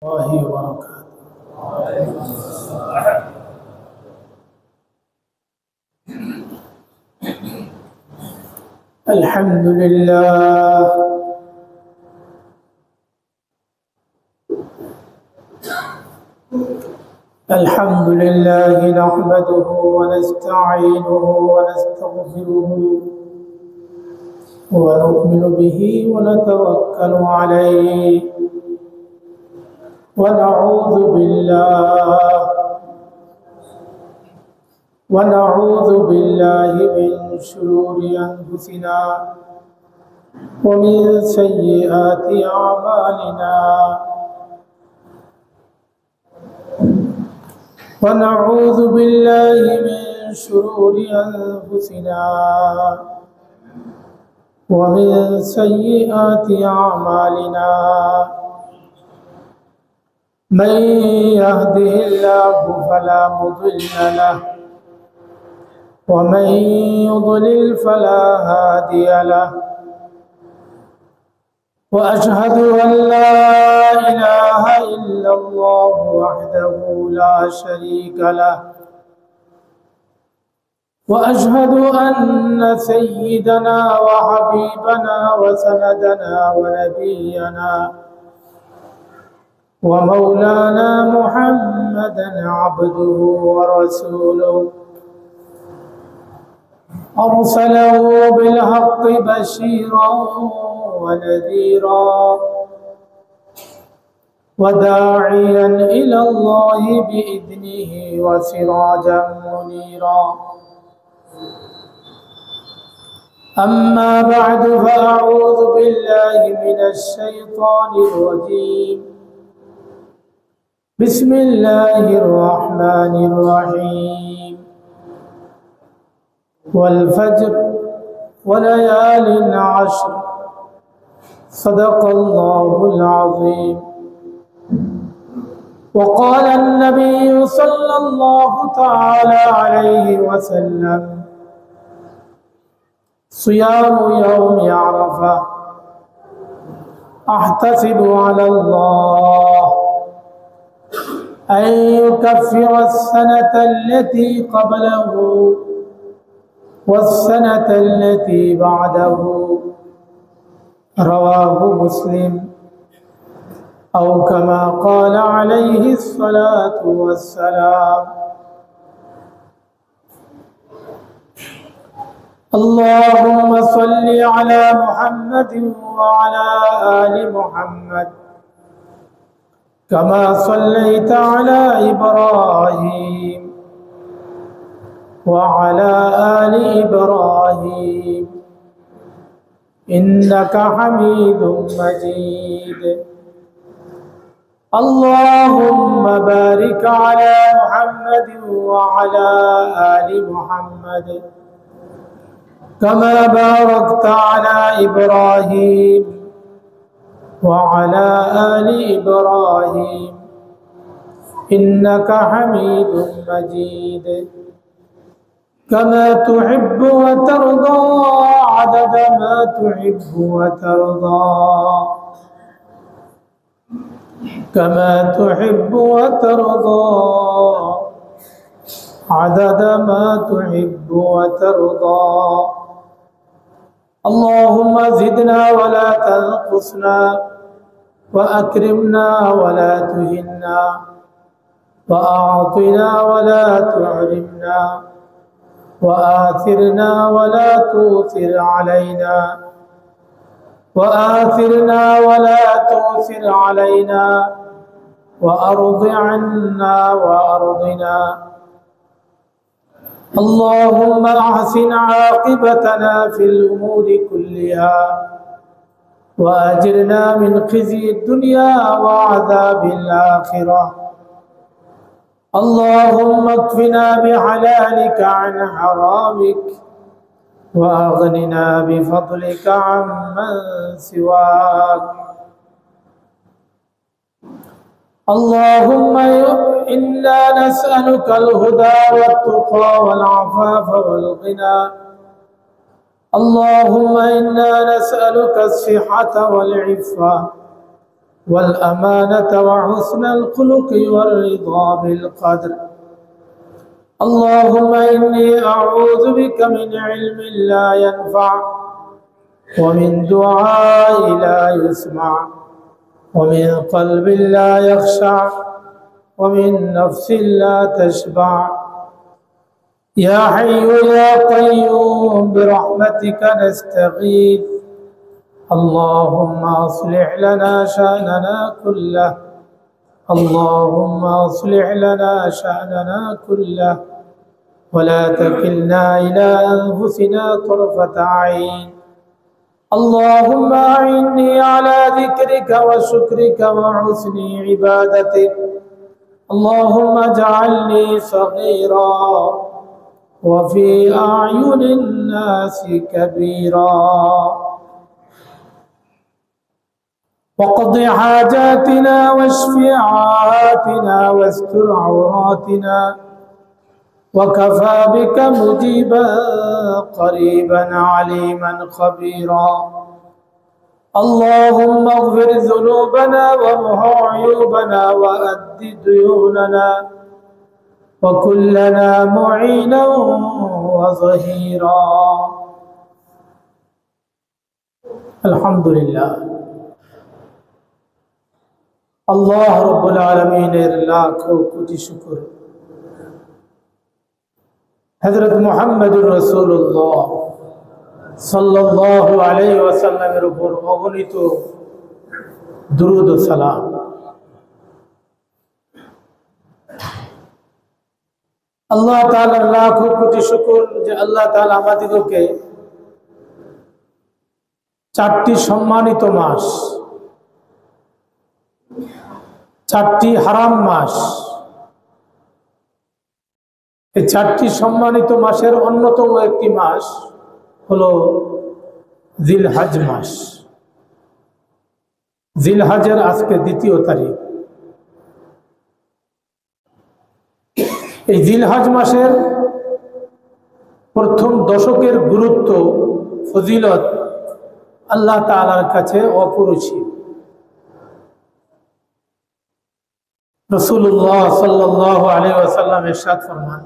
الله وبركاته. الحمد لله الحمد لله نحمده ونستعينه ونستغفره ونؤمن به ونتوكل عليه ونعوذ بالله من شرور أنفسنا ومن سيئات أعمالنا ونعوذ بالله من شرور أنفسنا ومن سيئات أعمالنا من يهده الله فلا مضل له ومن يضلل فلا هادي له وأشهد أن لا إله إلا الله وحده لا شريك له وأشهد أن سيدنا وحبيبنا وسندنا ونبينا ومولانا محمدا عبده ورسوله أرسله بالحق بشيرا ونذيرا وداعيا إلى الله بإذنه وسراجا منيرا أما بعد فأعوذ بالله من الشيطان الرجيم بسم الله الرحمن الرحيم والفجر وليال عشر صدق الله العظيم وقال النبي صلى الله تعالى عليه وسلم صيام يوم عرفة أحتسب على الله أن يكفر السنة التي قبله والسنة التي بعده رواه مسلم أو كما قال عليه الصلاة والسلام اللهم صل على محمد وعلى آل محمد كما صليت على إبراهيم وعلى آل إبراهيم إنك حميد مجيد اللهم بارك على محمد وعلى آل محمد كما باركت على إبراهيم وعلى آل إبراهيم إنك حميد مجيد كما تحب وترضى عدد ما تحب وترضى كما تحب وترضى عدد ما تحب وترضى اللهم زدنا ولا تنقصنا وأكرمنا ولا تهنا وأعطنا ولا تحرمنا وآثرنا ولا تؤثر علينا وآثرنا ولا تؤثر علينا وأرض عنا وأرضنا اللهم أحسن عاقبتنا في الأمور كلها وأجرنا من خزي الدنيا وعذاب الآخرة اللهم اكفنا بحلالك عن حرامك وأغننا بفضلك عمن سواك اللهم إنا نسألك الهدى والتقى والعفاف والغنى اللهم إنا نسألك الصحة والعفة والأمانة وحسن الخلق والرضا بالقدر. اللهم إني أعوذ بك من علم لا ينفع ومن دعاء لا يسمع ومن قلب لا يخشع ومن نفس لا تشبع. يا حي يا قيوم برحمتك نستغيث. اللهم أصلح لنا شأننا كله. اللهم أصلح لنا شأننا كله ولا تكلنا إلى أنفسنا طرفة عين. اللهم أعني على ذكرك وشكرك وحسن عبادتك. اللهم اجعلني صغيرا وفي أعين الناس كبيرا وقض حاجاتنا واشف عاتنا واستر عوراتنا وكفى بك مجيبا قريبا عليما خبيرا. اللهم اغفر ذنوبنا وامح عيوبنا وأد ديوننا وكن لنا معينا وظهيرا. الحمد لله. আল্লাহ রব্বুল আলামিনের লাখো কোটি শুকর। হযরত মুহাম্মদুর রাসূলুল্লাহ সাল্লাল্লাহু আলাইহি ওয়াসাল্লামের উপর অগণিত দুরূদ ও সালাম। আল্লাহ তাআলার লাখো কোটি শুকর যে আল্লাহ তাআলা আমাদেরকে চারটি সম্মানিত মাস, চারটি হারাম মাস, এই চারটি সম্মানিত মাসের অন্যতম একটি মাস হলো জিলহজ মাস। জিলহজের আজকে ২য় তারিখ। এই জিলহজ মাসের প্রথম দশকের গুরুত্ব, ফজিলত আল্লাহ তাআলার কাছে অপরিসীম। রাসূলুল্লাহ সাল্লাল্লাহু আলাইহি ওয়াসাল্লাম ইরশাদ ফরমান,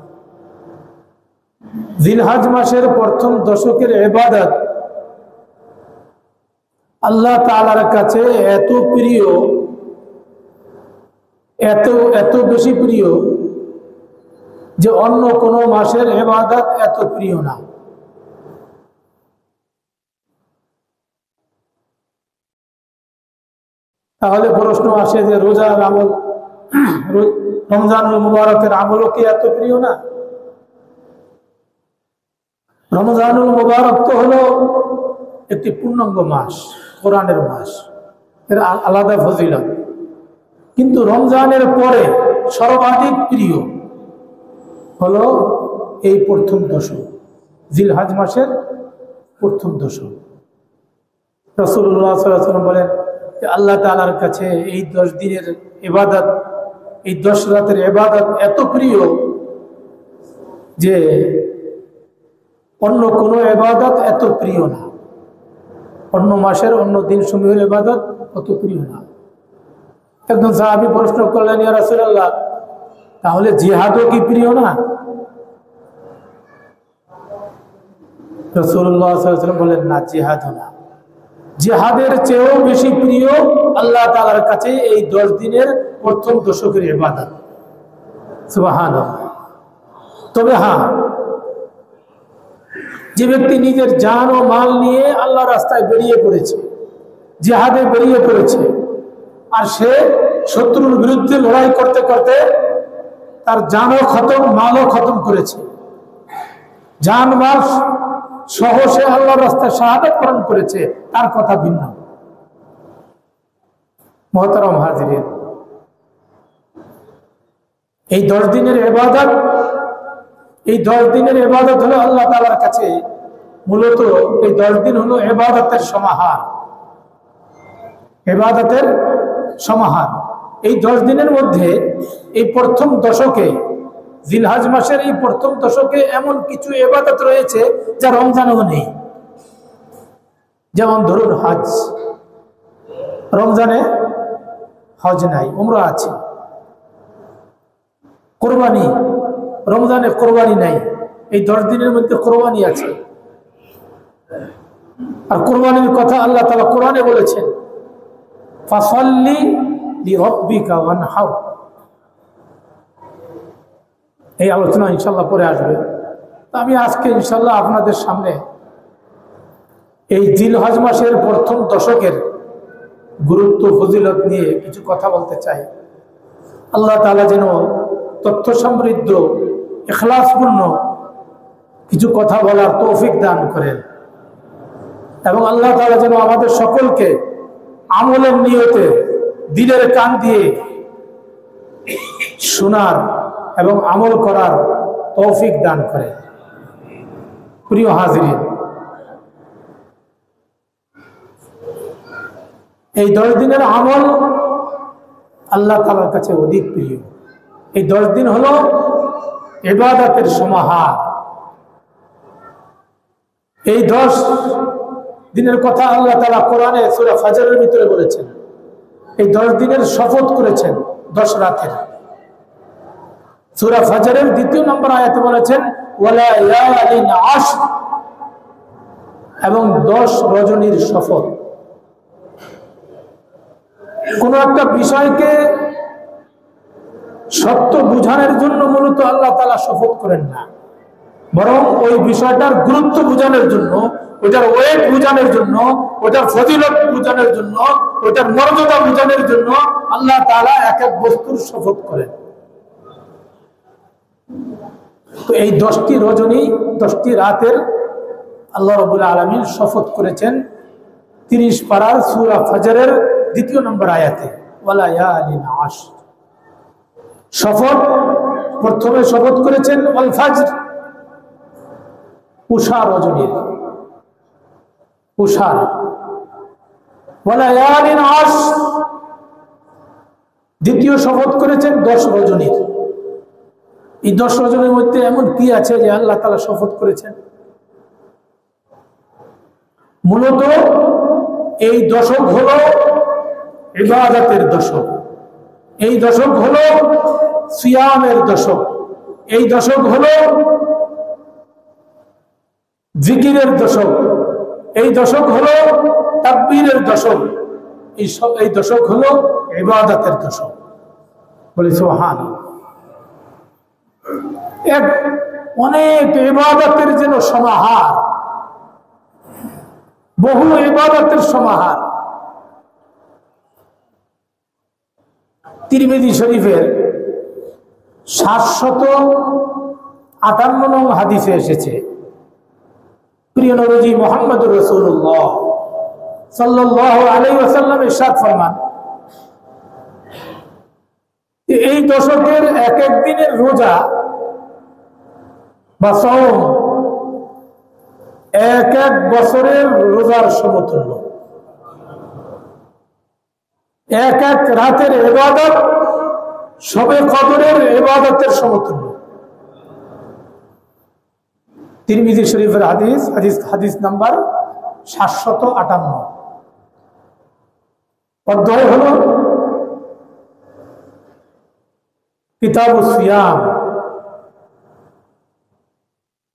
জিলহজ মাসের প্রথম দশকের ইবাদত আল্লাহ তাআলার কাছে এত প্রিয়, এত বেশি প্রিয় যে অন্য কোন মাসের ইবাদত এত প্রিয় না। তাহলে প্রশ্ন আসে যে রোজার আমল, রমজানুল মুবারকের আমলও কি এত প্রিয় না? রমজানুল মুবারক তো হলো একটি পূর্ণাঙ্গ মাস, কোরআনের মাস, এর আলাদা ফজিলত। কিন্তু রমজানের পরে সর্বাধিক প্রিয় হলো এই প্রথম দশক, জিলহজ মাসের প্রথম দশক। রাসূলুল্লাহ সাল্লাল্লাহু আলাইহি ওয়াসাল্লাম বলেন যে আল্লাহ তাআলার কাছে এই 10 দিনের ইবাদত, এই 10 রাতের ইবাদত এত প্রিয় যে অন্য কোনো ইবাদত এত প্রিয় না, অন্য মাসের অন্য দিন সমূহের ইবাদত অত প্রিয় না। একজন সাহাবী প্রশ্ন করলেন, ইয়া রাসূলুল্লাহ, তাহলে জিহাদও কি প্রিয় না? রাসূলুল্লাহ সাল্লাল্লাহু আলাইহি ওয়াসাল্লাম বলেন, না, জিহাদও না। জিহাদের চেয়েও বেশি প্রিয় আল্লাহ তাআলার কাছে এই 10 দিনের প্রথম দশকের ইবাদত। সুবহানাল্লাহ। তবে হ্যাঁ, যে ব্যক্তি নিজের জান ও মাল নিয়ে আল্লাহর রাস্তায় বেরিয়ে পড়েছে, জিহাদে বেরিয়ে পড়েছে, আর সে শত্রুর বিরুদ্ধে লড়াই করতে করতে তার জানও খতম, মালও খতম করেছে, জান মাল সহ সে আল্লাহর রাস্তায় শাহাদাত বরণ করেছে, তার কথা ভিন্ন। মুহতারাম হাজিরিন, এই 10 দিনের ইবাদত, এই 10 দিনের ইবাদত হলো আল্লাহ তাআলার কাছে, মূলত এই 10 দিন হলো ইবাদতের সমাহার, ইবাদতের সমাহার। এই 10 দিনের মধ্যে এই প্রথম দশকে, জিলহজ মাসের এই প্রথম দশকে এমন কিছু ইবাদত রয়েছে যা রমজানেও নেই। যেমন ধরুন হজ, রমজানে হজ নাই, উমরা আছে। কোরবানি, রমজানে কোরবানি নাই, এই 10 দিনের মধ্যে কোরবানি আছে। আর কোরবানির কথা আল্লাহ তাআলা কোরআনে বলেছেন, ফাসাল্লি লিরাব্বিকা ওয়ানহার। এই আলোচনা ইনশাআল্লাহ পরে আসবে। আমি আজকে ইনশাআল্লাহ আপনাদের সামনে এই জিলহজ মাসের প্রথম দশকের গুরুত্ব ফজিলত নিয়ে কিছু কথা বলতে চাই। আল্লাহ তাআলা যেন তথ্য সমৃদ্ধ, ইখলাসপূর্ণ কিছু কথা বলার তৌফিক দান করেন, এবং আল্লাহ তাআলা যেন আমাদের সকলকে আমলের নিয়তে দিলের কান দিয়ে শোনার এবং আমল করার তৌফিক দান করেন। প্রিয় হাজিরিন, এই 10 দিনের আমল আল্লাহ তাআলার কাছে অধিক প্রিয়। এই 10 দিন হলো ইবাদতের সমাহার। এই 10 দিনের কথা আল্লাহ তাআলা কোরআনে সূরা ফাজরের ভিতরে বলেছেন। এই 10 দিনের শপথ করেছেন 10 রাতের। সূরা ফাজরের 2 নম্বর আয়াতে বলেছেন ওয়ালা ইয়ালিন আশর, এবং 10 রজনীর শপথ। কোন একটা বিষয়কে সত্য বুঝানোর জন্য মূলত আল্লাহ তাআলা শপথ করেন না, বরং ওই বিষয়টার গুরুত্ব বোঝানোর জন্য, ওইটার ওয়েট বোঝানোর জন্য, ওইটার ফজিলত বোঝানোর জন্য, ওইটার মর্যাদা বোঝানোর জন্য আল্লাহ তাআলা এক এক বস্তুর শপথ করেন। তো এই 10টি রজনী, 10টি রাতের আল্লাহ রাব্বুল আলামিন শপথ করেছেন 30 পারার সূরা ফাজরের 2 নম্বর আয়াতে, ওয়ালা ইয়ালিন আশর। শপথ, প্রথমে শপথ করেছেন আল ফাজর, উষা রজনীর, উষার। ওয়ালা ইয়ালিন আশর, দ্বিতীয় শপথ করেছেন 10 রজনীর। এই 10 রজনীর মধ্যে এমন কি আছে যে আল্লাহ তাআলা শপথ করেছেন? মূলত এই দশক হলো ইবাদতের দশক, এই দশক হলো সিয়ামের দশক, এই দশক হলো জিকিরের দশক, এই দশক হলো তাকবীরের দশক, এই দশক হলো ইবাদতের দশক। বলি সুবহানাল্লাহ। এক অনেক ইবাদতের যেন সমাহার, বহু ইবাদতের সমাহার। তিরমিজি শরীফের 758 নং হাদিসে এসেছে, প্রিয় নবী মুহাম্মদুর রাসূলুল্লাহ সাল্লাল্লাহু আলাইহি ওয়াসাল্লাম ইরশাদ ফরমান, এই দশকের এক এক দিনের রোজা বা সওম এক এক বছরের রোজার সমতুল্য। এক এক রাতের ইবাদত শবে কদরের ইবাদতের সমতুল্য। তিরমিজি শরীফের হাদিস নাম্বার 758। অধ্যায় হলো কিতাবুস সিয়াম,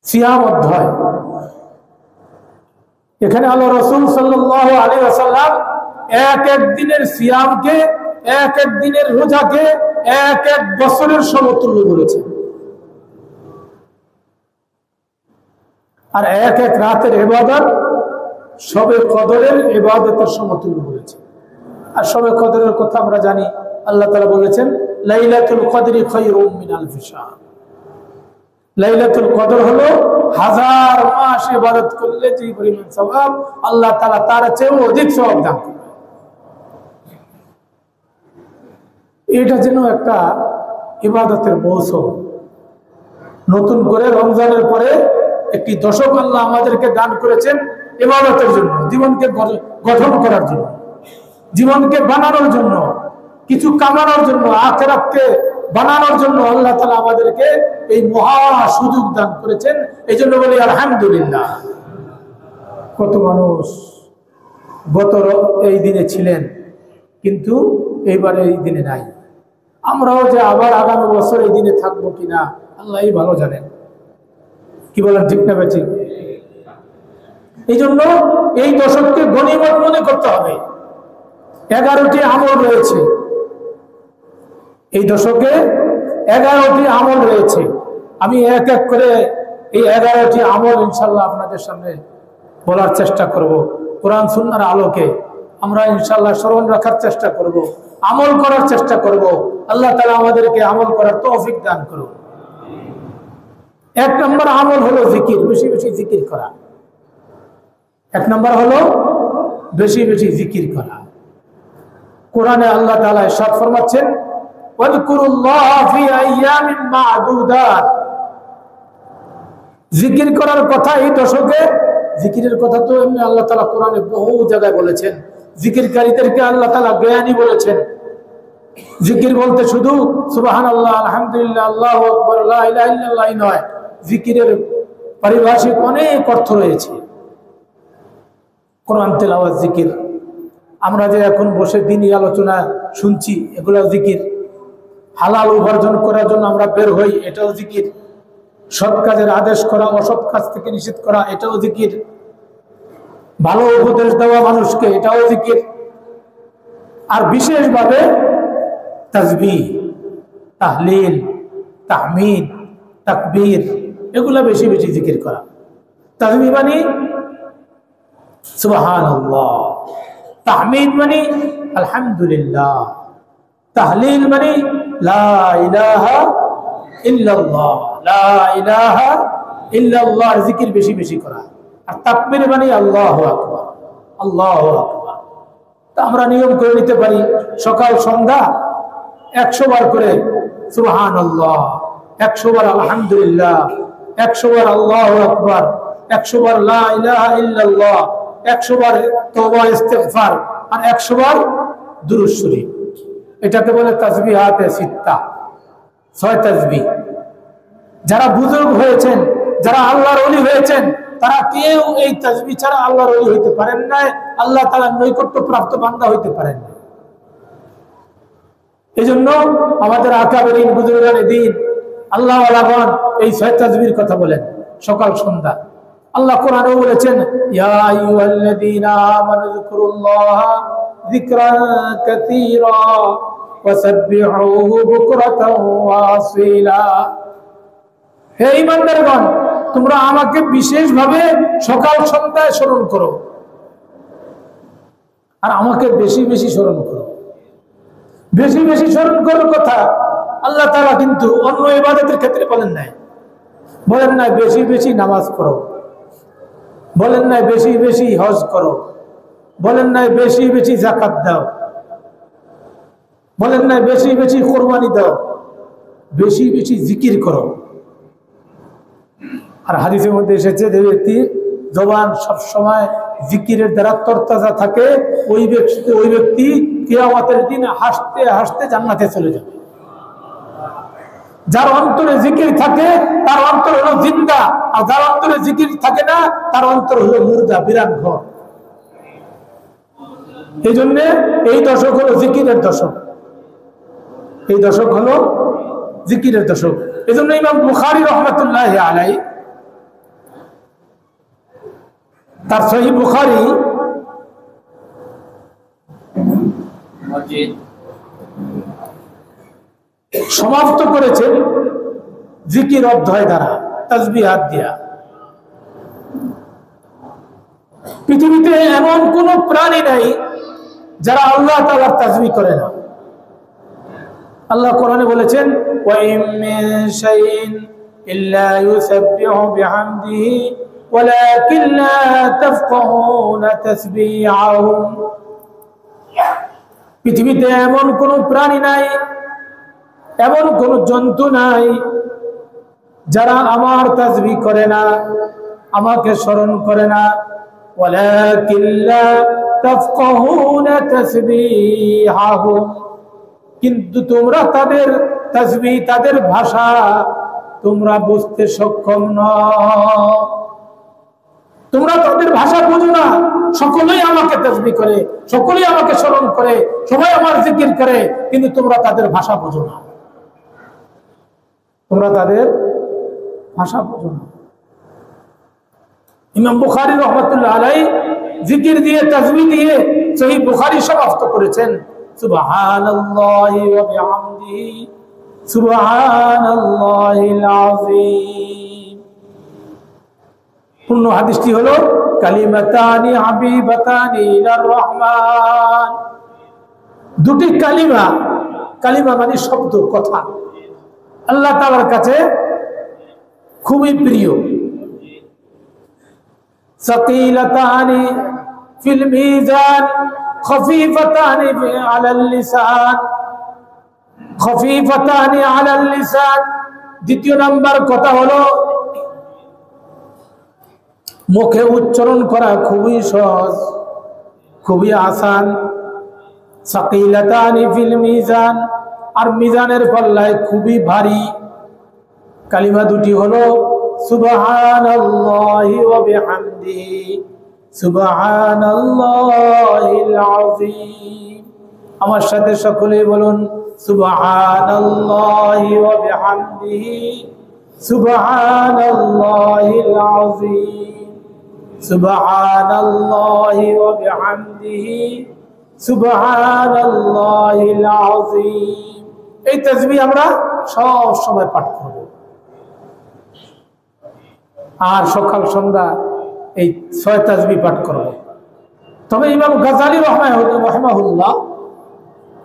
সিয়াম অধ্যায়। এখানে আল্লাহ রাসূল সাল্লাল্লাহু আলাইহি ওয়াসাল্লাম এক এক দিনের সিয়ামকে, এক এক দিনের রোজাকে এক এক বছরের সমতুল্য বলেছেন, আর এক এক রাতের ইবাদত শবে কদরের ইবাদতের সমতুল্য বলেছেন। আর শবে কদরের কথা আমরা জানি, আল্লাহ তাআলা বলেছেন লাইলাতুল কদরি খায়রুম মিন আলফি শাহর। লাইলাতুল কদর হলো 1000 মাস ইবাদত করলে যে পরিমাণ সওয়াব, আল্লাহ তাআলা তার চেয়েও অধিক সওয়াব দান করেন। এটা যেন একটা ইবাদতের মৌসুম। নতুন করে রমজানের পরে একটি দশক আল্লাহ আমাদেরকে দান করেছেন ইবাদতের জন্য, জীবনকে গঠন করার জন্য, জীবনকে বানানোর জন্য, কিছু কামানোর জন্য, আখিরাতকে বানানোর জন্য আল্লাহ তাআলা আমাদেরকে এই মহা সুযোগ দান করেছেন। এই জন্য বলি আলহামদুলিল্লাহ। কত মানুষ গত এই দিনে ছিলেন, কিন্তু এইবারে এই দিনে নাই। আমরাও যে আবার আগামী বছর এই দিনে থাকবো কিনা আল্লাহই ভালো জানেন। কি বলেন, ঠিক না ঠিক? এই জন্য এই দশককে গনিমত মনে করতে হবে। 11টি আমল রয়েছে এই দশকে, 11টি আমল রয়েছে। আমি এক এক করে এই 11টি আমল ইনশাল্লাহ আপনাদের সামনে বলার চেষ্টা করব। কোরআন সুন্নাহর আলোকে আমরা ইনশাল্লাহ স্মরণ রাখার চেষ্টা করব, আমল করার চেষ্টা করব। আল্লাহ তাআলা আমাদেরকে আমল করার তৌফিক দান করুন। 1 নম্বর আমল হলো জিকির, বেশি বেশি জিকির করা। 1 নম্বর হলো বেশি বেশি জিকির করা। কোরআনে আল্লাহ তাআলা ইরশাদ ফরমাচ্ছেন, ওয়াযকুরুল্লাহ ফি আইয়ামিন মা'দুদাত। জিকির করার কথা এই দশকে, জিকিরের কথা তো এমনি আল্লাহ তাআলা কোরআনে বহু জায়গায় বলেছেন। জিকিরকারীদেরকে আল্লাহ তাআলা জ্ঞানী বলেছেন। জিকির বলতে শুধু সুবহানাল্লাহ, আলহামদুলিল্লাহ, আল্লাহু আকবার, লা ইলাহা ইল্লাল্লাহ নয়, জিকিরের পারিভাষিক অনেক অর্থ রয়েছে। কোরআন তেলাওয়াত জিকির। আমরা যে এখন বসে দিনই আলোচনা শুনছি, এগুলো জিকির। হালাল উপার্জন করার জন্য আমরা বের হই, এটাও জিকির। সৎ কাজের আদেশ করা, অসৎ কাজ থেকে নিষেধ করা, এটাও জিকির। ভালো উপদেশ দেওয়া মানুষকে, এটাও জিকির। আর বিশেষভাবে তাসবিহ, তাহলিল, তাহমিদ, তাকবীর, এগুলা বেশি বেশি জিকির করা। তাসবিহ মানে সুবহানাল্লাহ, তাহমিদ মানে আলহামদুলিল্লাহ, তাহলিল মানে লা ইলাহা ইল্লাল্লাহ, লা ইলাহা ইল্লাল্লাহ, জিকির বেশি বেশি করা। আর তাকবীর মানে আল্লাহু আকবার, আল্লাহু আকবার। তা আমরা নিয়ম করে নিতে পারি, সকাল সন্ধ্যা 100 বার করে সুবহানাল্লাহ, 100 বার আলহামদুলিল্লাহ, 100 বার আল্লাহু আকবার, 100 বার লা ইলাহা ইল্লাল্লাহ, 100 বার তওবা ইস্তিগফার, আর 100 বার দুরূদ শরীফ। এটাকে বলে তাসবিহাতে সিত্তা, 6 তাসবিহ। যারা বুজুর্গ হয়েছেন, যারা আল্লাহর ওলি হয়েছেন, তারা কেউ এই তাসবিহ ছাড়া আল্লাহর ওলি হইতে পারেন না, আল্লাহ তাআলার নৈকট্য প্রাপ্ত বান্দা হইতে পারেন না। এই জন্য আমাদের আকাবেরিন বুজুর্গানে দিন, আল্লাহ ওয়ালাগণ এই 6 তাসবিহর কথা বলেন সকাল সন্ধ্যা। আল্লাহ কোরআনেও বলেছেন, ইয়া আইয়ুহাল্লাযীনা আমানু যিকুরুল্লাহা যিকরান কাসীরা ওয়াসাব্বিহুহু বুকরাতাও ওয়া আসীলা। হে ঈমানদারগণ, তোমরা আমাকে বিশেষভাবে সকাল সন্ধ্যায় স্মরণ করো, আর আমাকে বেশি বেশি স্মরণ করো। বেশি বেশি স্মরণ করার কথা আল্লাহ তাআলা কিন্তু অন্য ইবাদতের ক্ষেত্রে বলেন নাই। বলেন নাই বেশি বেশি নামাজ পড়ো, বলেন নাই বেশি বেশি হজ করো, বলেন নাই বেশি বেশি যাকাত দাও, বলেন নাই বেশি বেশি কুরবানি দাও, বেশি বেশি জিকির করো। আর হাদিসের মধ্যে এসেছে, যে ব্যক্তির জবান সবসময় জিকিরের দ্বারা তরতাজা থাকে, ওই ব্যক্তি কিয়ামতের দিন হাসতে হাসতে জান্নাতে চলে যাবে। যার অন্তরে জিকির থাকে তার অন্তর হলো জিন্দা, আর যার অন্তরে জিকির থাকে না তার অন্তর হলো মুর্দা, বিরান ঘর। এই জন্য এই দশক হলো জিকিরের দশক, এই দশক হলো জিকিরের দশক। এই জন্য ইমাম বুখারী রাহমাতুল্লাহি আলাইহি তার সহিহ বুখারী সমাপ্ত করেছেন জিকির অধ্যায় দ্বারা, তাসবিহাত দিয়া। পৃথিবীতে এমন কোন প্রাণী নাই যারা আল্লাহ তাআলার তাসবিহ করে না। আল্লাহ কোরআনে বলেছেন, ওয়া ইম মিন শাইইন ইল্লা ইউসাব্বিহু বিহামদিহি ওয়ালাকিন লা তাফকাহুনা তাসবিহাহুম। পৃথিবীতে এমন কোন প্রাণী নাই, এমন কোন জন্তু নাই যারা আমার তাসবিহ করে না, আমাকে স্মরণ করে না। ওয়ালাকিন লা তাফকাহুনা তাসবিহাহুম, কিন্তু তোমরা তাদের তাসবিহ, তাদের ভাষা তোমরা বুঝতে সক্ষম নও। তোমরা তাদের ভাষা বোঝো না, সকলেই আমাকে তাসবিহ করে, সকলেই আমাকে স্মরণ করে, সবাই আমার জিকির করে, কিন্তু তোমরা তাদের ভাষা বোঝো না, তোমরা তাদের ভাষা বোঝো না। ইমাম বুখারী রাহমাতুল্লাহ আলাইহি জিকির দিয়ে তাসবিহ দিয়ে সহিহ বুখারী সমাপ্ত করেছেন, সুবহানাল্লাহি ওয়া বিহামদিহি সুবহানাল্লাহিল আযীম। পূর্ণ হাদিসটি হলো কালিমাতানি হাবিবাতানি ইলার রহমান। দুটি কালিমা, কালিমা মানে শব্দ, কথা, আল্লাহ তাআলার কাছে খুবই প্রিয়। সাকিলাতানি ফিল মিজান খফিফাতানি আলাল লিসান, খফিফাতানি আলাল লিসান। দ্বিতীয় নাম্বার কথা হলো মুখে উচ্চারণ করা খুবই সহজ, খুবই আসান। সাকিলাতানি ফিল মিজান, আর মিজানের পাল্লায় খুবই ভারী। কালিমা দুটি হলো সুবহানাল্লাহি ওয়া বিহামদিহি সুবহানাল্লাহিল আযীম। আমার সাথে সকলেই বলুন সুবহানাল্লাহি ওয়া বিহামদিহি সুবহানাল্লাহিল আযীম, সুবহানাল্লাহি ওয়া বিহামদিহি সুবহানাল্লাহিল আযীম। এই তাসবিহ আমরা সব সময় পাঠ করব, আর সকাল সন্ধ্যা এই 6 তাসবিহ পাঠ করব। তবে ইমাম গাজ্জালী রাহিমাহুল্লাহ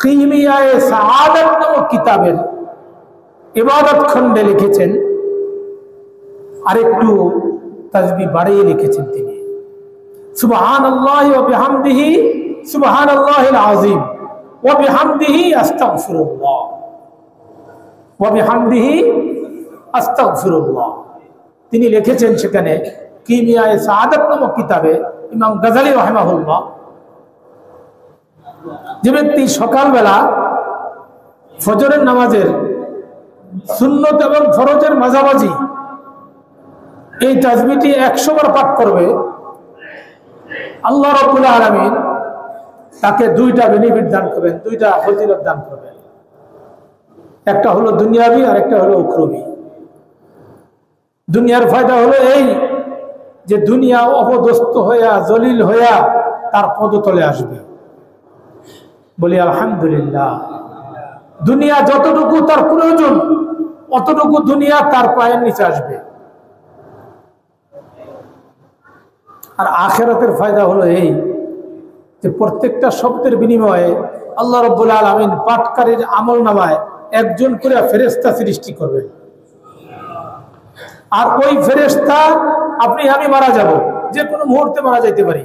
কিমিয়ায়ে সাআদাত নামক কিতাবের ইবাদত খণ্ডে লিখেছেন, আরেকটু তাসবিহ বাড়িয়ে লিখেছেন তিনি, সুবহানাল্লাহি ওয়া বিহামদিহি সুবহানাল্লাহিল আযীম ওয়া বিহামদিহি আস্তাগফিরুল্লাহ ওয়া বিহামদিহি আস্তাগফিরুল্লাহ। তিনি লিখেছেন সেখানে কিমিয়ায়ে সাআদাত নামক কিতাবে ইমাম গাজ্জালী রাহিমাহুল্লাহ, যে ব্যক্তি সকালবেলা ফজরের নামাজের সুন্নত এবং ফরজের মাঝামাঝি এই তাসবিহটি 100 বার পাঠ করবে, আল্লাহ রাব্বুল আলামিন তাকে 2টা বেনিফিট দান করবেন, 2টা ফজিলত দান করবেন। একটা হলো দুনিয়াবি আর একটা হলো উখরবি। দুনিয়ার ফায়দা হলো এই যে দুনিয়া অপদস্থ হইয়া জলিল হইয়া তার পদতলে আসবে, বলি আলহামদুলিল্লাহ। দুনিয়া যতটুকু তার প্রয়োজন অতটুকু দুনিয়া তার পায়ের নিচে আসবে। আর আখিরাতের ফায়দা হলো এই যে প্রত্যেকটা শব্দের বিনিময়ে আল্লাহ রাব্বুল আলামিন পাঠকারীর আমলনামায় একজন করে ফেরেশতা সৃষ্টি করবেন। আর ওই ফেরেশতা, আপনি আমি মারা যাব, যে কোনো মুহূর্তে মারা যাইতে পারি,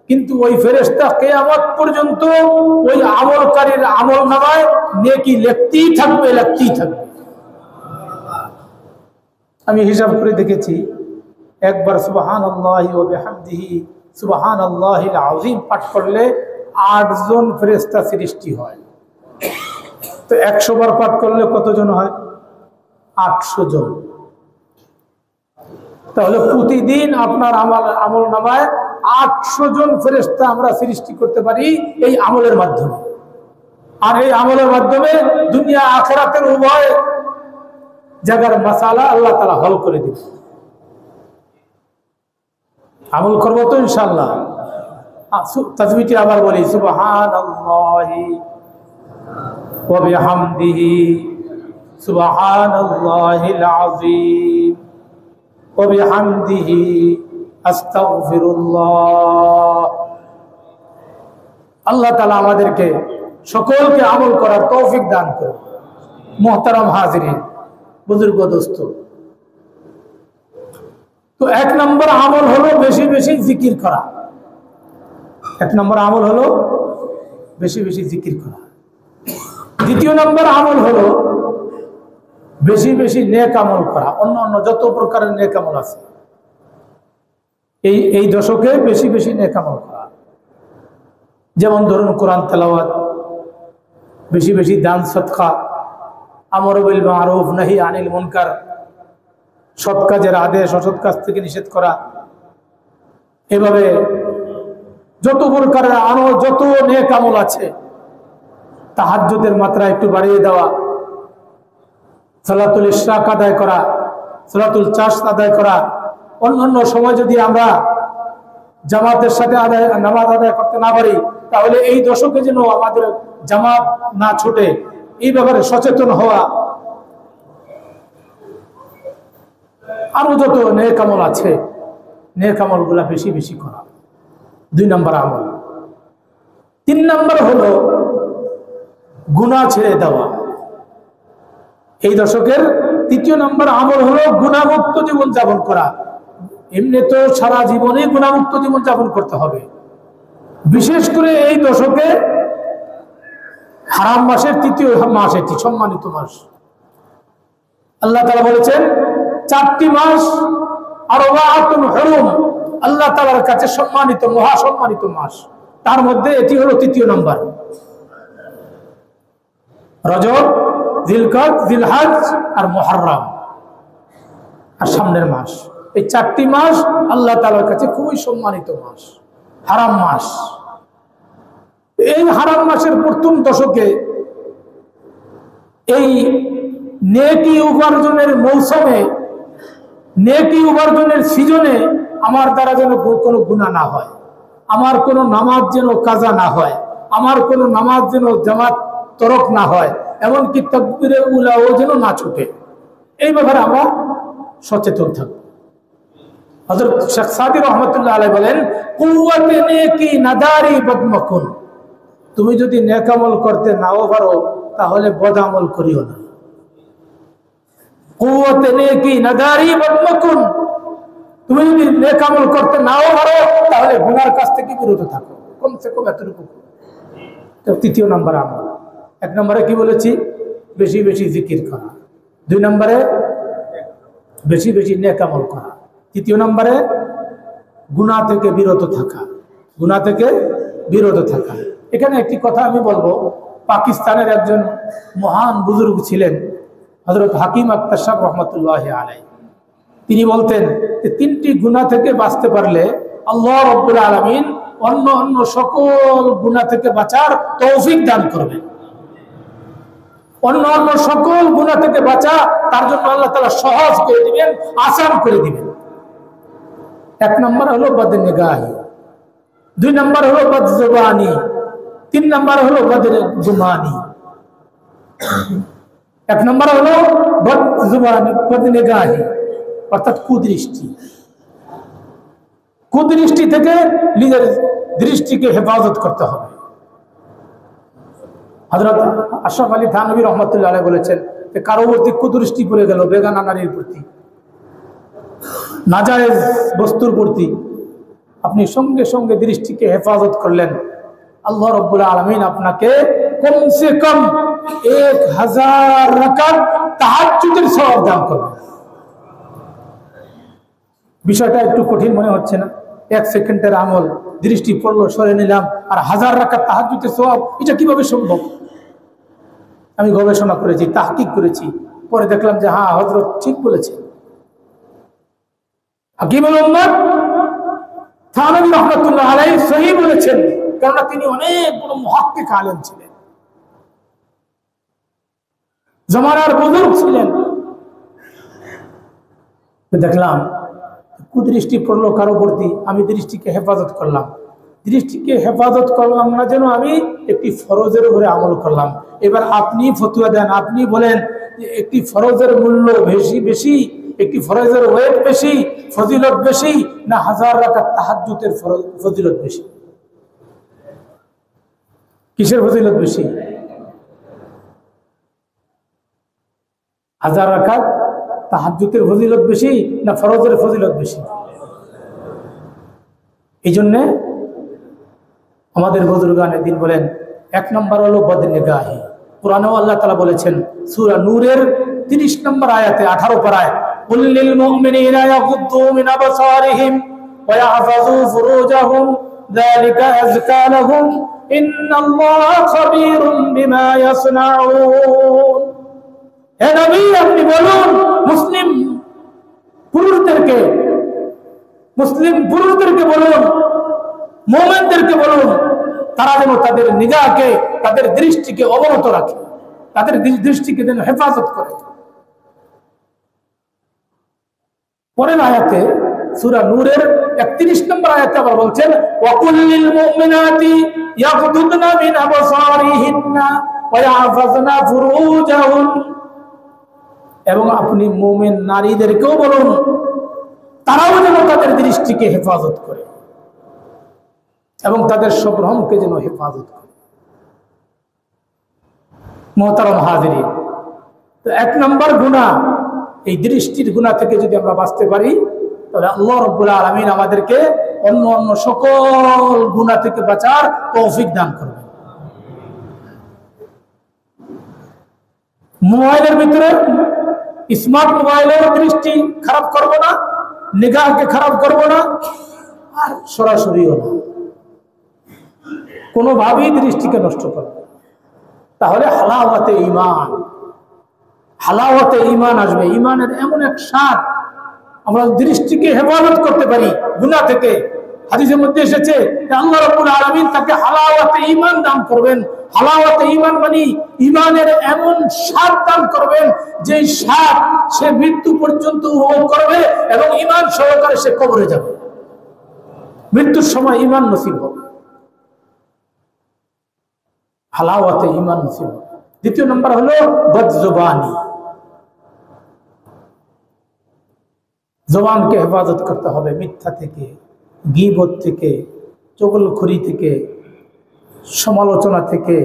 কিন্তু ওই ফেরেশতা কিয়ামত পর্যন্ত ওই আমলকারীর আমলনামায় নেকি লিখতেই থাকবে, লিখতেই থাকবে। আমি হিসাব করে দেখেছি, একবার সুবহানাল্লাহি ওয়া বিহামদিহি সুবহানাল্লাহিল আযীম পাঠ করলে 8 জন ফেরেশতা সৃষ্টি হয়। তো 100 বার পাঠ করলে কতজন হয়? 800 জন। তাহলে প্রতিদিন আপনার আমলনামায় 800 জন ফেরেশতা আমরা সৃষ্টি করতে পারি এই আমলের মাধ্যমে। আর এই আমলের মাধ্যমে দুনিয়া আখিরাতের উভয় জায়গার মাসালা আল্লাহ তাআলা হল করে দিবে। আমল করবো তো ইনশাআল্লাহ। তাসবিহটি আবার বলি, সুবহানাল্লাহি ওয়া বিহামদিহি সুবহানাল্লাহিল আযীম ওয়া বিহামদিহি আস্তাগফিরুল্লাহ। আল্লাহ তাআলা আমাদেরকে সকলকে আমল করার তৌফিক দান করুন। মুহতারাম হাজিরিন, বুজুর্গ দোস্ত, তো 1 নম্বর আমল হলো বেশি বেশি জিকির করা। 1 নম্বর আমল হলো বেশি বেশি জিকির করা। দ্বিতীয় নম্বর আমল হলো বেশি বেশি নেক আমল করা। অন্য যত প্রকারের নেক আমল আছে এই দশকে বেশি বেশি নেক আমল করা। যেমন ধরুন কোরআন তেলাওয়াত, বেশি বেশি দান সদকা, আমর বিল মারুফ নাহি আনিল মুনকার, সৎ কাজের আদেশ অসৎ কাজ থেকে নিষেধ করা, এভাবে যত প্রকারের যত নেক আমল আছে, তাহাজ্জুদের মাত্রা একটু বাড়িয়ে দেওয়া, সালাতুল ইশরাক আদায় করা, সালাতুল চাশ আদায় করা। অন্যান্য সময় যদি আমরা জামাতের সাথে নামাজ আদায় করতে না পারি, তাহলে এই দশকে যেন আমাদের জামাত না ছুটে, এই ব্যাপারে সচেতন হওয়া। আরো যত নেক আমল আছে, নেক আমল গুলা বেশি বেশি করা, 2 নম্বর আমল। 3 নম্বর হলো গুনাহ ছেড়ে দেওয়া। এই দশকের 3য় নম্বর আমল হলো গুনাহমুক্ত জীবন যাপন করা। এমনি তো সারা জীবনে গুনাহমুক্ত জীবন যাপন করতে হবে, বিশেষ করে এই দশকে হারাম মাসের 3য় মাস, এটি সম্মানিত মাস। আল্লাহ তাআলা বলেছেন 4টি মাস আরবাআতুন হুরুম, আল্লাহ তাআলার কাছে সম্মানিত, মহাসম্মানিত মাস। তার মধ্যে এটি হলো 3য় নম্বর। রজব, জিলকদ, জিলহজ আর মুহররম আর সামনের মাস। এই 4টি মাস আল্লাহ তাআলার কাছে খুবই সম্মানিত মাস, হারাম মাস। এই হারাম মাসের প্রথম দশকে এই নেকি উপার্জনের মৌসুমে, নেকি উপার্জনের সিজনে আমার দ্বারা যেন কোনো গুনাহ না হয়, আমার কোনো নামাজ যেন কাজা না হয়, আমার কোনো নামাজ যেন জামাত তরক না হয়, এমনকি তাকবীরে উলাও যেন না ছুটে। এই ব্যাপারে আমরা সচেতন থাকব। হযরত শেখ সাদী রহমাতুল্লাহ আলাইহি বলেন, কুওয়াতে নেকি নাদারি বদমাকুন, তুমি যদি নেক আমল করতে নাও পারো তাহলে বদ আমল করিও না। কুওয়াতে নেকি নাদারি বদমাকুন, তুমি যদি নেক আমল করতে নাও পারো তাহলে গুনার কাছ থেকে বিরত থাকো, কমসে কম এতটুকু। 3য় নম্বর আমল। 1 নম্বরে কি বলেছি? বেশি বেশি জিকির করা। 2 নম্বরে বেশি বেশি নেক আমল করা। 3য় নম্বরে গুনাহ থেকে বিরত থাকা, গুনাহ থেকে বিরত থাকা। এখানে একটি কথা আমি বলবো, পাকিস্তানের একজন মহান বুজুর্গ ছিলেন হযরত হাকিম আখতার সাহেব রহমাতুল্লাহি আলাইহি। তিনি বলতেন যে 3টি গুনাহ থেকে বাঁচতে পারলে আল্লাহ রাব্বুল আলামিন অন্য অন্য সকল গুনাহ থেকে বাঁচার তৌফিক দান করবেন। অন্য অন্য সকল গুনাহ থেকে বাঁচা তার জন্য আল্লাহ তাআলা সহজ করে দিবেন, আসান করে দিবেন। 1 নম্বর হলো বদনিগাহি, 2 নম্বর হলো বদজবানি, 3 নম্বর হলো বদজুমানি। 1 নম্বর হলো বদজুবানি, বদনিগাহি অর্থাৎ কুদৃষ্টি। কুদৃষ্টি থেকে নিজের দৃষ্টিকে হেফাজত করতে হবে। হযরত আশরাফ আলী থানভী রহমাতুল্লাহ আলাইহি বলেছেন যে কারো প্রতি কুদৃষ্টি পড়ে গেল, বেগানা নারীর প্রতি, নাজায়েজ বস্তুর প্রতি, আপনি সঙ্গে সঙ্গে দৃষ্টিকে হেফাজত করলেন, আল্লাহ রাব্বুল আলামিন আপনাকে কমসে কম 1000 রাকাত তাহাজ্জুদের সওয়াব দান করবেন। বিষয়টা একটু কঠিন মনে হচ্ছে না? 1 সেকেন্ডের আমল, দৃষ্টি পড়লো, সরে নিলাম, আর 1000 রাকাত তাহাজ্জুদের সওয়াব, এটা কিভাবে সম্ভব? আমি গবেষণা করেছি, তাহকিক করেছি, পরে দেখলাম যে হ্যাঁ, হযরত ঠিক বলেছেন। হাকিমুল উম্মাহ থানভী রহমাতুল্লাহ আলাইহি সহিহ বলেছেন, কারণ তিনি অনেক বড় মুহাক্কিক আলেম ছিলেন, জামানার বুজুর্গ ছিলেন। দেখলাম কুদৃষ্টি পড়লো কারো প্রতি, আমি দৃষ্টিকে হেফাজত করলাম। দৃষ্টিকে হেফাজত করলাম না যেন আমি একটি ফরজের উপরে আমল করলাম। এবার আপনি ফতোয়া দেন, আপনি বলেন যে একটি ফরজের মূল্য বেশি, একটি ফরজের ওয়েট বেশি, ফজিলত বেশি, না 1000 রাকাত তাহাজ্জুদের ফজিলত বেশি? কিসের ফজিলত বেশি? 1000 রাকাত তাহাজ্জুদের ফজিলত বেশি না ফরজের ফজিলত বেশি? এই জন্যে আমাদের বুজুর্গানে দিন বলেন 1 নম্বর হলো বদনিগাহি। কোরআনেও আল্লাহ তাআলা বলেছেন সূরা নূরের 30 নম্বর আয়াতে, 18 পারায়, কুল লিল মুমিনিনা ইয়াগুদ্দু মিন আবসারিহিম ওয়া ইয়াহফাযু ফুরুজাহুম যালিকা আযকা লাহুম ইন্নাল্লাহা খাবীরুম বিমা ইয়াসনাউন। হে নবী, আপনি বলুন মুসলিম পুরুষদেরকে মুসলিম পুরুষদেরকে বলুন, মুমিনদেরকে বলুন, তারা যেন তাদের নিগাহকে, তাদের দৃষ্টিকে অবনত রাখে, তাদের দৃষ্টিকে যেন হেফাজত করে। পরের আয়াতে সূরা নূরের 31 নম্বর আয়াতে আবার বলছেন, ওয়াকুল্লিল মুমিনাতি ইয়াগদুদনা মিন আবসারিহিন্না ওয়া ইয়াহফাযনা ফুরুজাহুন। এবং আপনি মুমিন নারীদেরকেও বলুন, তারাও যেন তাদের দৃষ্টিকে হেফাজত করে এবং তাদের সম্ভ্রমকে যেন হেফাজত করে। মুহতারাম হাজিরিন, তো 1 নম্বর গুনাহ, এই দৃষ্টির গুনাহ থেকে যদি আমরা বাঁচতে পারি, তাহলে আল্লাহ রাব্বুল আলামিন আমাদেরকে অন্য অন্য সকল গুনাহ থেকে বাঁচার তৌফিক দান করবেন। মোবাইলের ভিতরে, স্মার্ট মোবাইলের দৃষ্টি খারাপ করব না, নিগাহকে খারাপ করব না, আর সরাসরিও না, কোনোভাবেই দৃষ্টিকে নষ্ট করব। তাহলে হালাওয়াতে ঈমান, হালাওয়াতে ঈমান আসবে। ঈমানের এমন এক স্বাদ, আমরা দৃষ্টিকে হেফাজত করতে পারি গুনাহ থেকে। হাদিসের মধ্যে এসেছে যে আল্লাহ রাব্বুল আলামিন তাকে হালাওয়াতে ঈমান দান করবেন। হালাওয়াতে ঈমান মানে ঈমানের এমন স্বাদ দান করবেন, যে স্বাদ সে মৃত্যু পর্যন্ত উপভোগ করবে এবং ঈমান সহকারে সে কবরে যাবে, মৃত্যুর সময় ঈমান নসিব হবে, হালাওয়াতে ঈমান নসিব হবে। দ্বিতীয় নম্বর হলো বদজবানি, জবানকে হেফাজত করতে হবে মিথ্যা থেকে, গীবত থেকে, চগলখড়ি থেকে, সমালোচনা থেকে,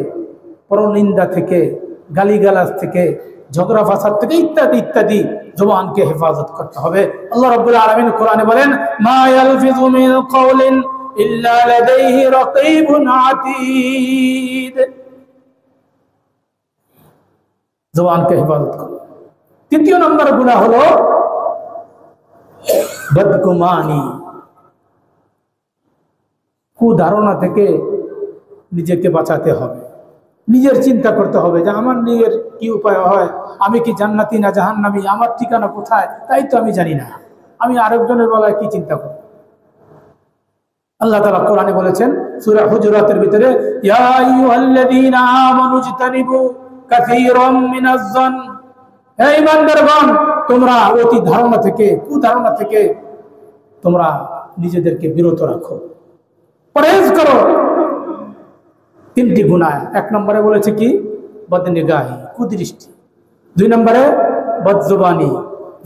পরনিন্দা থেকে, গালিগালাজ থেকে, ঝগড়া ফাসাদ থেকে, ইত্যাদি ইত্যাদি জবানকে হেফাজত করতে হবে। আল্লাহ রাব্বুল আলামিন কোরআনে বলেন, মা ইয়ালফিযু মিন কাওলিন ইল্লা লাদাইহি রাকীবুন আতীদ। জবানকে হেফাজত করো। তৃতীয় নম্বর গুনাহ হলো বদগুমানি, কুধারণা থেকে নিজেকে বাঁচাতে হবে। নিজের চিন্তা করতে হবে যে আমার নিজের কি উপায় হয়, আমি কি জান্নাতি না জাহান্নামী, আমার ঠিকানা কোথায় তাই তো আমি জানি না, আমি আরেকজনের বেলায় কি চিন্তা করব। আল্লাহ তাআলা কোরআনে বলেছেন সূরা হুজুরাতের ভিতরে, ইয়া আইয়ুহাল্লাযীনা আমানু ইজতানিবু কাসীরাম মিনাজ-যন, হে ঈমানদারগণ, তোমরা অতি ধারণা থেকে, কুধারণা থেকে তোমরা নিজেদেরকে বিরত রাখো, পরহেজ করো। 3টি গুনাহ। 1 নম্বরে বলেছে কি? বদনিগাহি, কুদৃষ্টি। 2 নম্বরে বদজবানি,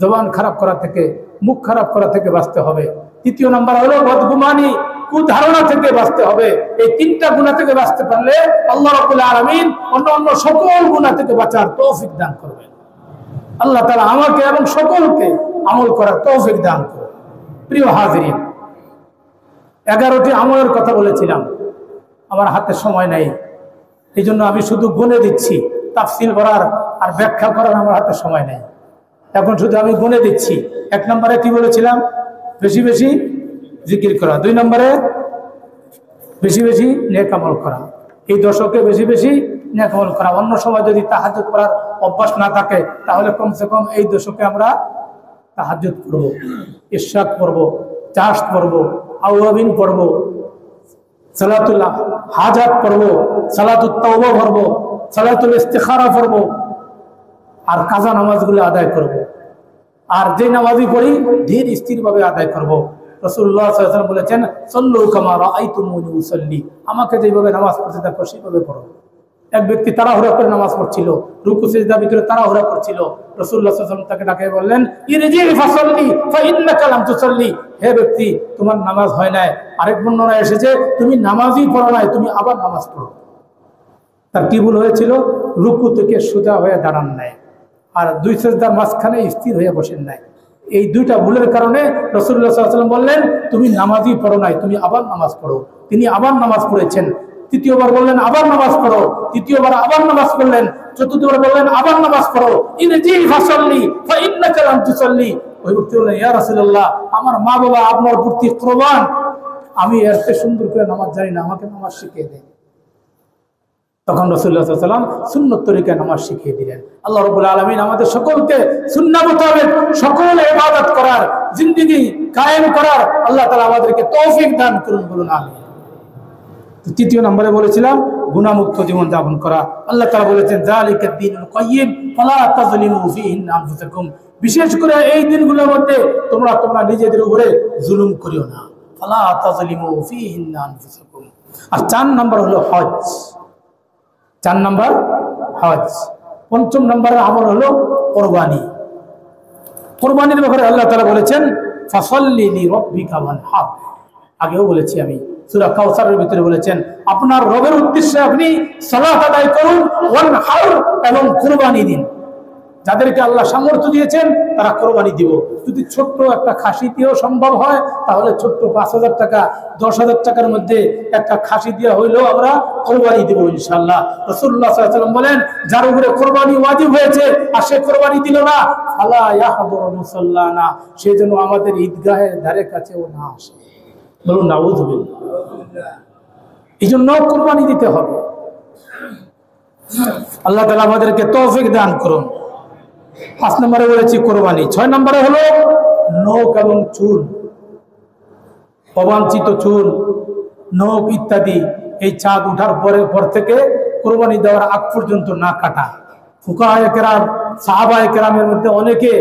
জবান খারাপ করা থেকে, মুখ খারাপ করা থেকে বাঁচতে হবে। 3য় নম্বর হলো বদগুমানি, কুধারণা থেকে বাঁচতে হবে। এই 3টা গুনাহ থেকে বাঁচতে পারলে আল্লাহ রাব্বুল আলামিন অন্য অন্য সকল গুনাহ থেকে বাঁচার তৌফিক দান করবেন। আল্লাহ তাআলা আমাকে এবং সকলকে আমল করার তৌফিক দান করুন। প্রিয় হাজিরিন, 11টি আমলের কথা বলেছিলাম, আমার হাতে সময় নেই, এই জন্য আমি শুধু গুনে দিচ্ছি, তাফসীল করার আর ব্যাখ্যা করার আমার হাতে সময় নেই। এখন শুধু আমি গুনে দিচ্ছি। 1 নম্বরে কি বলেছিলাম? বেশি বেশি জিকির করা। 2 নম্বরে বেশি বেশি নেক আমল করা। এই দশকে বেশি বেশি নেক আমল করা। অন্য সময় যদি তাহাজ্জুদ করার অভ্যাস না থাকে, তাহলে কমসে কম এই দশকে আমরা তাহাজ্জুদ করব, ইশরাক করব, চাষ করব, আওয়াবিন করব, সালাতুল হাজাত পড়ব, সালাতুত তাওবা পড়ব, সালাতুল ইস্তিখারা পড়ব, আর কাজা নামাজগুলো আদায় করব। আর যে নামাজই পড়ি ধীর স্থিরভাবে আদায় করব। রাসূলুল্লাহ সাল্লাল্লাহু আলাইহি ওয়াসাল্লাম বলেছেন, সাল্লু কামা রাআইতুমুনি উসাল্লি, আমাকে যেভাবে নামাজ পড়তে দেখো সেভাবে পড়ো। এক ব্যক্তি তাড়াহুড়া করে নামাজ পড়ছিল, রুকু সিজদার ভিতরে তাড়াহুড়া করছিল। রাসূলুল্লাহ সাল্লাল্লাহু আলাইহি ওয়াসাল্লাম তাকে ডাকে বললেন, ইরজি ফাসাল্লি ফাইন্নাকা লাম তুসাল্লি, হে ব্যক্তি তোমার নামাজ হয় নাই। আরেক বর্ণনা এসেছে, তুমি নামাজই পড়ো নাই, তুমি আবার নামাজ পড়ো। তার কি ভুল হয়েছিল? রুকু থেকে সোজা হয়ে দাঁড়ান নাই, আর 2 সিজদার মাঝখানে স্থির হয়ে বসেন নাই। এই 2টা ভুলের কারণে রাসূলুল্লাহ সাল্লাল্লাহু আলাইহি ওয়াসাল্লাম বললেন, তুমি নামাজই পড়ো নাই, তুমি আবার নামাজ পড়ো। তিনি আবার নামাজ পড়েছেন। 3য়বার বললেন আবার নামাজ পড়ো, 3য়বার আবার নামাজ পড়লেন, 4থবার বললেন আবার নামাজ পড়ো, ইরজি ফাসাল্লি ফাইন্নাকা লাম তুসাল্লি। ওই ব্যক্তি বললেন, ইয়া রাসূলুল্লাহ, আমার মা বাবা আপনার প্রতি কুরবান, আমি এত সুন্দর করে নামাজ জানি না, আমাকে নামাজ শিখিয়ে দেন। তখন রাসূলুল্লাহ সাল্লাল্লাহু আলাইহি ওয়াসাল্লাম সুন্নত তরিকায় নামাজ শিখিয়ে দিলেন। আল্লাহ রাব্বুল আলামিন আমাদের সকলকে সুন্নাহ মোতাবেক সকল ইবাদত করার, জিন্দেগি কায়েম করার আল্লাহ তাআলা আমাদেরকে তৌফিক দান করুন, বলুন আমিন। তৃতীয় নম্বরে বলেছিলাম গুনাহমুক্ত জীবন যাপন করা। আল্লাহ তাআলা বলেছেন যালিকা দ্বীনুল কাইয়্যিম ফালা তাযলিমু ফীহিন্না আনফুসাকুম, বিশেষ করে এই দিনগুলোর মধ্যে তোমরা নিজেদের উপরে জুলুম করিও না। ফালা তাযলিমু ফীহিন্না আনফুসাকুম। আর 4 নম্বর হলো হজ। 4 নম্বর হজ। 5ম নম্বরের আমল হলো কুরবানি। কুরবানির ব্যাপারে আল্লাহ তাআলা বলেছেন ফাসাল্লি লিরাব্বিকা ওয়ানহার। আগেও বলেছি আমি, সূরা কাউসারের ভিতরে বলেছেন আপনার রবের উদ্দেশ্যে আপনি সালাত আদায় করুন, ওয়ানহার, এবং কুরবানি দিন। যাদেরকে আল্লাহ সামর্থ্য দিয়েছেন তারা কুরবানি দিব। যদি ছোট্ট একটা খাসি দিয়েও সম্ভব হয় তাহলে ছোট্ট 5,000 টাকা 10,000 টাকার মধ্যে একটা খাসি দিয়ে হইলেও আমরা কুরবানি দিব ইনশাআল্লাহ। রাসূলুল্লাহ সাল্লাল্লাহু আলাইহি ওয়াসাল্লাম বলেন যার উপরে কুরবানি ওয়াজিব হয়েছে আর সে কুরবানি দিল না, ফালা ইয়াহদুরু মুসাল্লানা, সে যেন আমাদের ঈদগাহের ধারে কাছেও না আসে, বলুন নাউযুবিল্লাহ। এই জন্য কুরবানি দিতে হবে। আল্লাহ তাআলা আমাদেরকে তৌফিক দান করুন। 5 নম্বরে বলেছি কোরবানি। 6 নম্বরে হলো নখ এবং চুল, অবাঞ্ছিত চুল, নখ ইত্যাদি এই চাঁদ উঠার পর থেকে কোরবানি দেওয়ার আগ পর্যন্ত না কাটা। ফুকাহায়ে কেরাম, সাহাবায়ে কেরামের মধ্যে অনেকে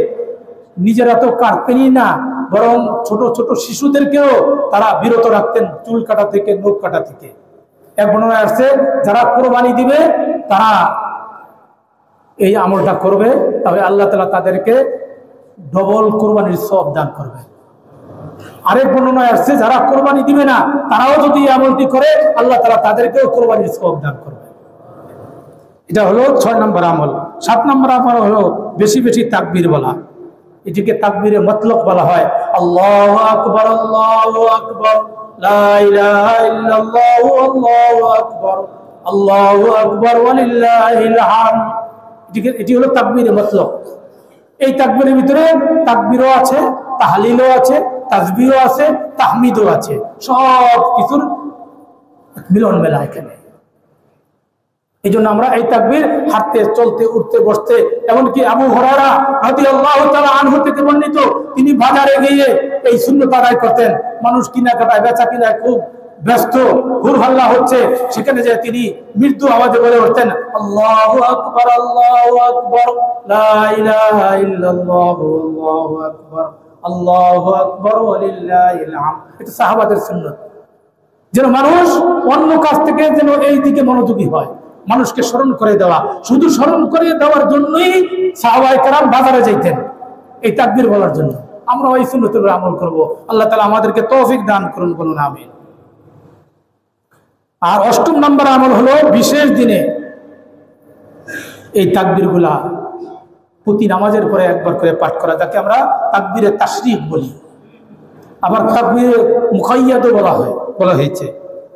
নিজেরা তো কাটতেনই না, বরং ছোট ছোট শিশুদেরকেও তারা বিরত রাখতেন চুল কাটা থেকে, নখ কাটা থেকে। এক বর্ণনায় আসছে যারা কোরবানি দিবে তারা এই আমলটা করবে, তবে আল্লাহ তাআলা তাদেরকে ডবল কোরবানির সওয়াব দান করবে। আরেক বর্ণনায় আসছে যারা কোরবানি দিবে না তারাও যদি এই আমলটি করে আল্লাহ তাআলা তাদেরকেও কোরবানির সওয়াব দান করবে। এটা হলো 6 নম্বর আমল। 7 নম্বর আমল হলো বেশি বেশি তাকবীর বলা। এটিকে তাকবীরে মতলক বলা হয়। আল্লাহু আকবার, আল্লাহু আকবার, লা ইলাহা ইল্লাল্লাহু, আল্লাহু আকবার, আল্লাহু আকবার ওয়া লিল্লাহিল হামদ। এটি হলো তাকবীরে মতলক। এই তাকবীরের ভিতরে তাকবীরও আছে, তাহলিলও আছে, তাসবিহও আছে, তাহমিদও আছে, সব কিছুর মিলন মেলা এখানে। এই জন্য আমরা এই তাকবীর হাঁটতে, চলতে, উঠতে, বসতে, এমনকি আবু হুরায়রা রাদিয়াল্লাহু তাআলা আনহু থেকে বর্ণিত, তিনি বাজারে গিয়ে এই সুন্নত আদায় করতেন। মানুষ কেনাকাটায়, বেচা কিনায় খুব ব্যস্ত, হুরহাল্লা হচ্ছে, সেখানে যে তিনি মৃদু আওয়াজে বলে উঠতেন আল্লাহু আকবার, আল্লাহু আকবার, লা ইলাহা ইল্লাল্লাহু, আল্লাহু আকবার, আল্লাহু আকবার ওয়া লিল্লাহিল হামদ। এটা সাহাবাদের সুন্নাত, যেন মানুষ অন্য কাজ থেকে যেন এই দিকে মনোযোগী হয়, মানুষকে স্মরণ করে দেওয়া। শুধু স্মরণ করে দেওয়ার জন্যই সাহাবায়ে কেরাম বাজারে যাইতেন, এই তাকবীর বলার জন্য। আমরা ওই সুন্নতের উপর আমল করব। আল্লাহ তাআলা আমাদেরকে তৌফিক দান করুন, বলুন আমিন। আর 8ম নম্বর আমল হলো বিশেষ দিনে এই তাকবীরগুলা প্রতি নামাজের পরে একবার করে পাঠ করা, যাকে আমরা তাকবীরে তাশরিক বলি। আবার তাকবীরে মুকাইয়াদও বলা হয়েছে।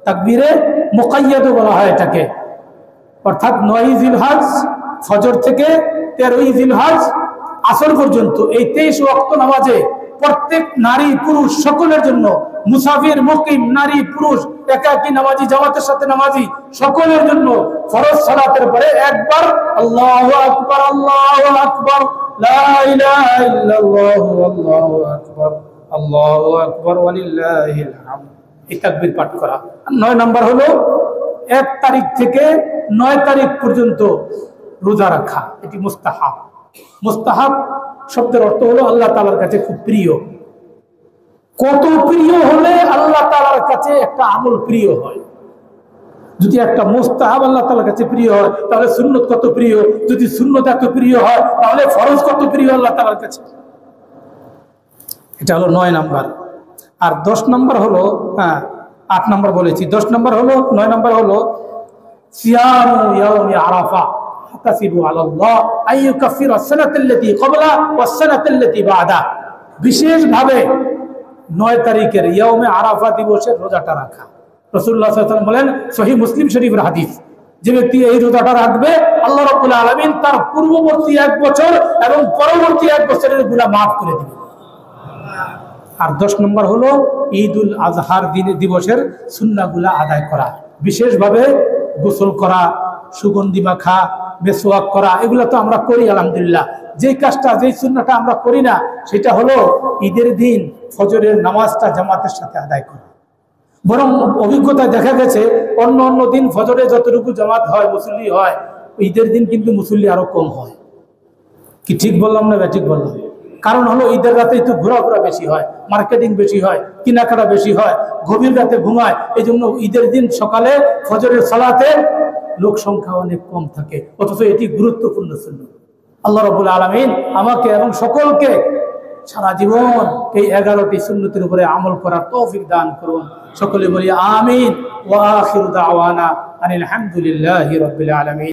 তাকবীরে মুকাইয়াদও বলা হয় এটাকে, অর্থাৎ 9 জিলহজ ফজর থেকে 13 জিলহজ আসর পর্যন্ত এই 23 ওয়াক্ত নামাজে প্রত্যেক নারী পুরুষ সকলের জন্য, মুসাফির, মুকিম, নারী পুরুষ, একাকী নামাজি, জামাতের সাথে নামাজি, সকলের জন্য ফরজ সালাতের পরে একবার আল্লাহু আকবার, আল্লাহু আকবার, লা ইলাহা ইল্লাল্লাহু, আল্লাহু আকবার, আল্লাহু আকবার ওয়া লিল্লাহিল হামদ, এই তাকবীর পাঠ করা। 9 নম্বর হলো 1 তারিখ থেকে 9 তারিখ পর্যন্ত রোজা রাখা। এটি মুস্তাহাব। মুস্তাহাব শব্দের অর্থ হলো আল্লাহ তাআলার কাছে খুব প্রিয়। কত প্রিয় হলে আল্লাহ তাআলার কাছে একটা আমল প্রিয় হয়। যদি একটা মুস্তাহাব আল্লাহ তাআলার কাছে প্রিয় হয় তাহলে সুন্নত কত প্রিয়, যদি সুন্নত এত প্রিয় হয় তাহলে ফরজ কত প্রিয় আল্লাহ তাআলার কাছে। এটা হলো 9 নম্বর। আর 10 নম্বর হলো, 8 নম্বর বলেছি, 10 নম্বর হলো, 9 নম্বর হলো সিয়ামু ইয়াউমি আরাফা হাতাসিবু আলাল্লাহ আইয়ুকাফিরা সানাতাল্লাতী ক্বাবলা ওয়াস সানাতাল্লাতী বাদা। বিশেষভাবে 9 তারিখের ইয়াউমে আরাফা দিবসের রোজাটা রাখা। রাসূলুল্লাহ সাল্লাল্লাহু আলাইহি ওয়াসাল্লাম বলেন, সহিহ মুসলিম শরীফের হাদিস, যে ব্যক্তি এই রোজাটা রাখবে আল্লাহ রাব্বুল আলামিন তার পূর্ববর্তী 1 বছর এবং পরবর্তী 1 বছরের গুনাহ মাফ করে দিবেন। আর 10 নম্বর হলো ঈদুল আজহার দিবসের সুন্নাহগুলা আদায় করা, বিশেষভাবে গোসল করা, সুগন্ধি মাখা, মেসওয়াক করা, এগুলো তো আমরা করি আলহামদুলিল্লাহ। যেই কাজটা, যেই সুন্নাহটা আমরা করি না, সেটা হলো ঈদের দিন ফজরের নামাজটা জামাতের সাথে আদায় করা। বরং অভিজ্ঞতায় দেখা গেছে অন্য অন্য দিন ফজরে যতটুকু জামাত হয়, মুসল্লি হয়, ঈদের দিন কিন্তু মুসল্লি আরো কম হয়। কি ঠিক বললাম না ঠিক বললাম? কারণ হলো ঈদের রাতে একটু ঘোরাঘোরা বেশি হয়, মার্কেটিং বেশি হয়, কেনাকাটা বেশি হয়, গভীর রাতে ঘুমায়। এই জন্য ঈদের দিন সকালে ফজরের সালাতে লোক সংখ্যা অনেক কম থাকে, অথচ এটি গুরুত্বপূর্ণ সুন্নাত। আল্লাহ রাব্বুল আলামিন আমাকে এবং সকলকে সারা জীবন এই 11টি সুন্নতের উপরে আমল করার তৌফিক দান করুন। সকলে বলি আমিন। ওয়া আখিরু দাওয়ানা আনিল হামদুলিল্লাহি রাব্বিল আলামিন।